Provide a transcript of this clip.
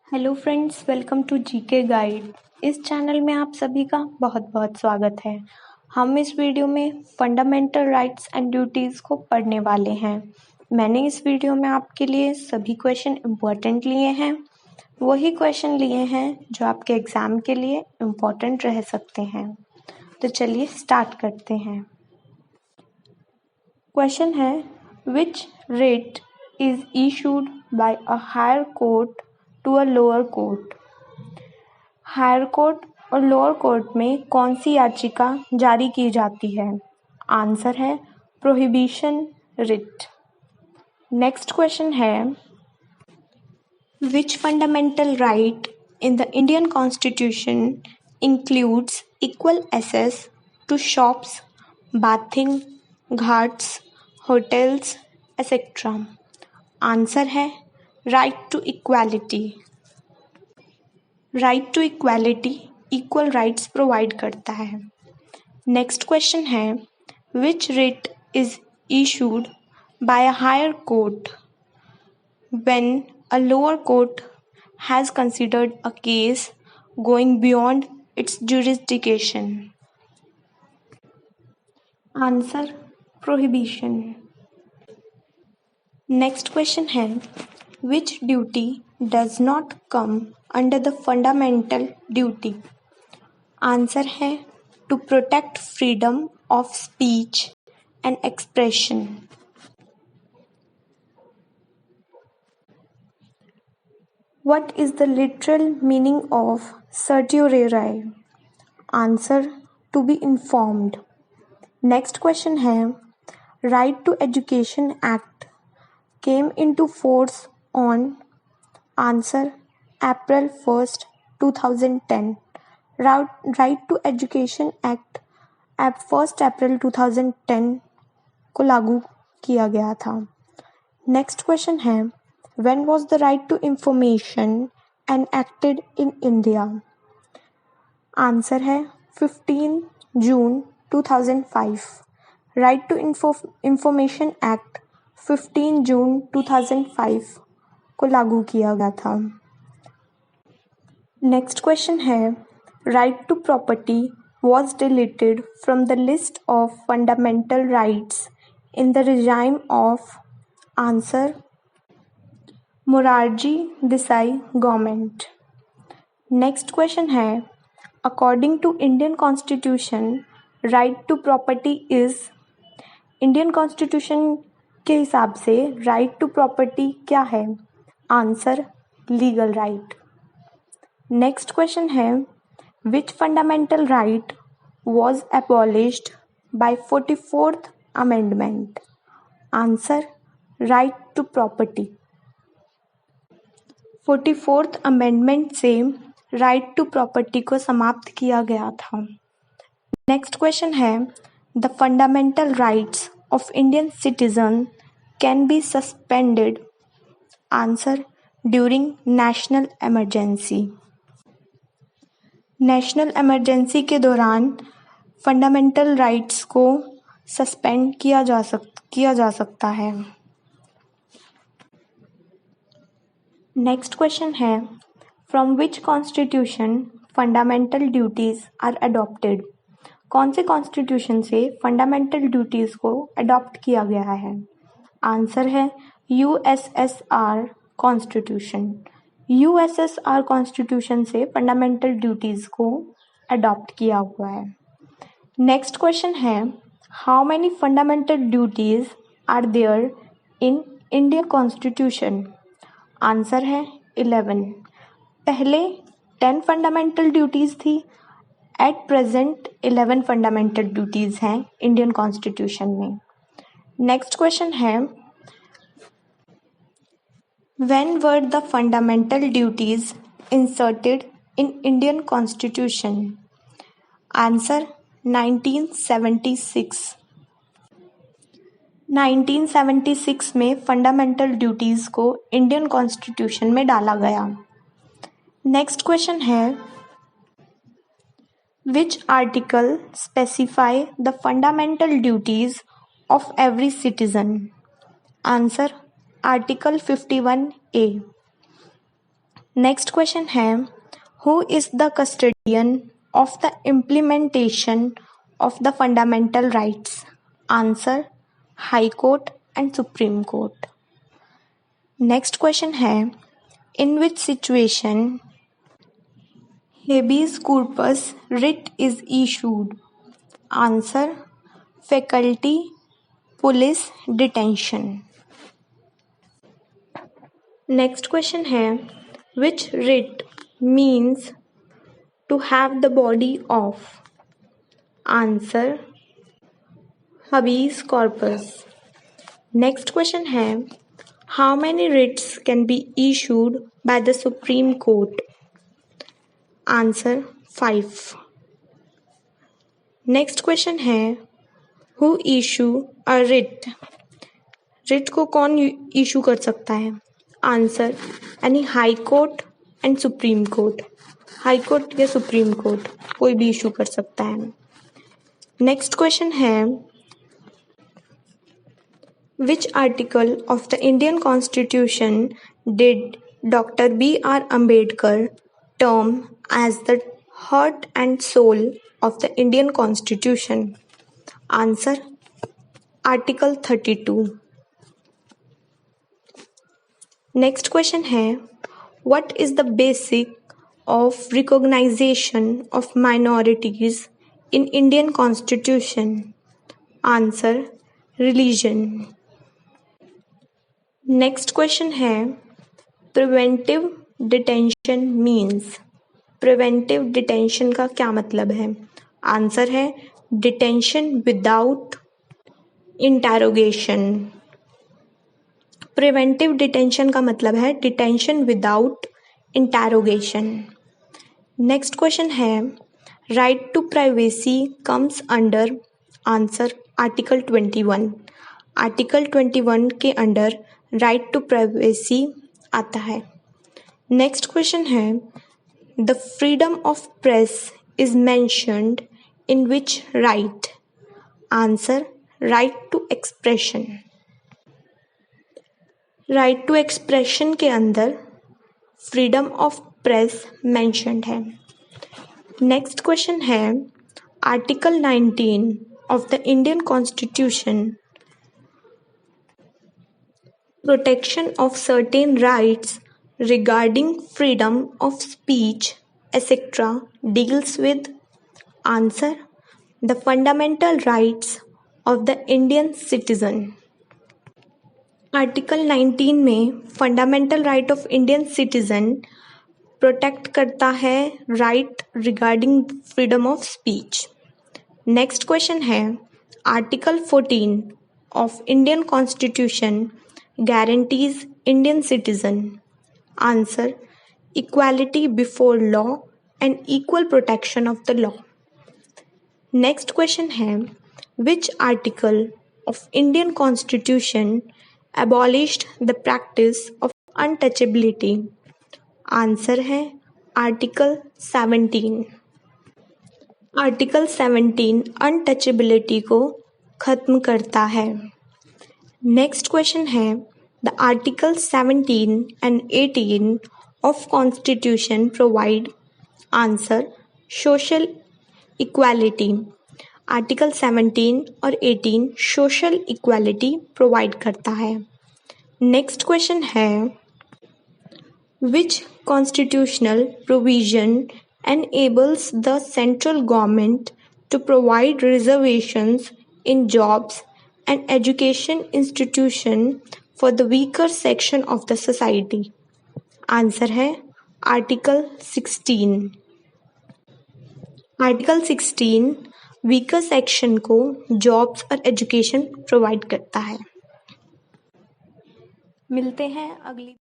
Hello friends, welcome to GK guide. इस channel में आप सभी का बहुत बहुत स्वागत है। हम इस वीडियो में फंडामेंटल राइट्स एंड ड्यूटीज़ को पढ़ने वाले हैं। मैंने इस वीडियो में आपके लिए सभी क्वेश्चन इम्पोर्टेंट लिए हैं, वही क्वेश्चन लिए हैं जो आपके एग्ज़ाम के लिए इम्पोर्टेंट रह सकते हैं। तो चलिए स्टार्ट करते हैं। क्वेश्चन है, which writ is issued by a higher court to a lower court. Higher court और लोअर कोर्ट में कौन सी याचिका जारी की जाती है? आंसर है प्रोहिबिशन रिट। नेक्स्ट क्वेश्चन है, which fundamental right in the Indian constitution includes equal access to shops, bathing, ghats, hotels et cetera. Answer है right to equality. Right to equality equal rights provide करता है। नेक्स्ट क्वेश्चन है, which writ is issued by a higher court when a lower court has considered a case going beyond its jurisdiction। Answer prohibition. Next question है, which duty does not come under the fundamental duty. Answer है to protect freedom of speech and expression. What is the literal meaning of certiorari? Answer to be informed. Next question है, Right to Education Act came into force on answer April 1st, 2010. Right to Education Act 1 April 2010 को लागू किया गया था। Next question है, when was the right to information enacted in India. Answer है 15 June 2005। Right to information act 15 June 2005 को लागू किया गया था। नेक्स्ट क्वेश्चन है, right to property was deleted from the list of fundamental rights in the regime of answer Morarji Desai government। Next question है, according to Indian Constitution right to property is Indian Constitution के हिसाब से right to property क्या है? Answer legal right। Next question है, which fundamental right was abolished by 44th amendment? Answer right to property। 44th amendment से right to property को समाप्त किया गया था। नेक्स्ट क्वेश्चन है, the fundamental rights of Indian citizen can be suspended। Answer during national emergency। National emergency के दौरान fundamental rights को सस्पेंड किया जा सकता है। नेक्स्ट क्वेश्चन है, from which constitution fundamental duties are adopted. कौन से कॉन्स्टिट्यूशन से फंडामेंटल ड्यूटीज को अडॉप्ट किया गया है? आंसर है यूएसएसआर कॉन्स्टिट्यूशन। यूएसएसआर कॉन्स्टिट्यूशन से फंडामेंटल ड्यूटीज को अडॉप्ट किया हुआ है। नेक्स्ट क्वेश्चन है, how many fundamental duties are there in Indian constitution. Answer है 11। पहले 10 फंडामेंटल ड्यूटीज थी, एट प्रेजेंट 11 फंडामेंटल ड्यूटीज हैं इंडियन कॉन्स्टिट्यूशन में। नेक्स्ट क्वेश्चन है, when were the fundamental duties inserted in Indian Constitution? Answer 1976। 1976 में fundamental duties को Indian constitution में डाला गया। नेक्स्ट क्वेश्चन है, which article specify the fundamental duties of every citizen. Answer article 51A। Next question है, who is the custodian of the implementation of the fundamental rights? Answer, high court and supreme court. Next question है, in which situation habeas corpus writ is issued? Answer, faculty, police, detention. Next question है, which writ means to have the body of? Answer, habeas corpus. Next question है, how many writs can be issued by the Supreme Court? Answer, 5. Next question है, who issue a writ? Writ को कौन issue कर सकता है? Answer, यानी high court and supreme court. High court या supreme court कोई भी इशू कर सकता है. नेक्स्ट क्वेश्चन है, which article of the Indian constitution did doctor B.R. Ambedkar term as the heart and soul of the Indian Constitution? Answer, Article 32. Next question है, what is the basic of recognition of minorities in Indian Constitution? Answer, religion. Next question है, preventive detention means. Preventive detention का क्या मतलब है? Answer है, detention without interrogation. Preventive detention का मतलब है detention without interrogation. Next question है, right to privacy comes under? Answer, article 21. Article 21 के अंडर राइट टू प्राइवेसी आता है. नेक्स्ट क्वेश्चन है, the freedom of press is mentioned in which right? Answer, right to expression. Right to expression के अंदर freedom of press mentioned है. Next question है, article 19 of the Indian constitution protection of certain rights regarding freedom of speech etc. deals with? Answer, the fundamental rights of the Indian citizen. Article 19 में fundamental right of Indian citizen protect करता है right regarding freedom of speech. Next question है, article 14 of Indian constitution guarantees Indian citizen? Answer, equality before law and equal protection of the law. Next question है, which article of Indian Constitution abolished the practice of untouchability? Answer है, Article 17. Article 17 untouchability को खत्म करता है. Next question है, the Article 17 and 18 of Constitution provide? Answer, social equality. Article 17 और 18 social equality provide करता है. Next question है, which constitutional provision enables the central government to provide reservations in jobs and education institution for the weaker section of the society? Answer है, article 16. Article 16 weaker section को jobs और education provide करता है. मिलते हैं अगली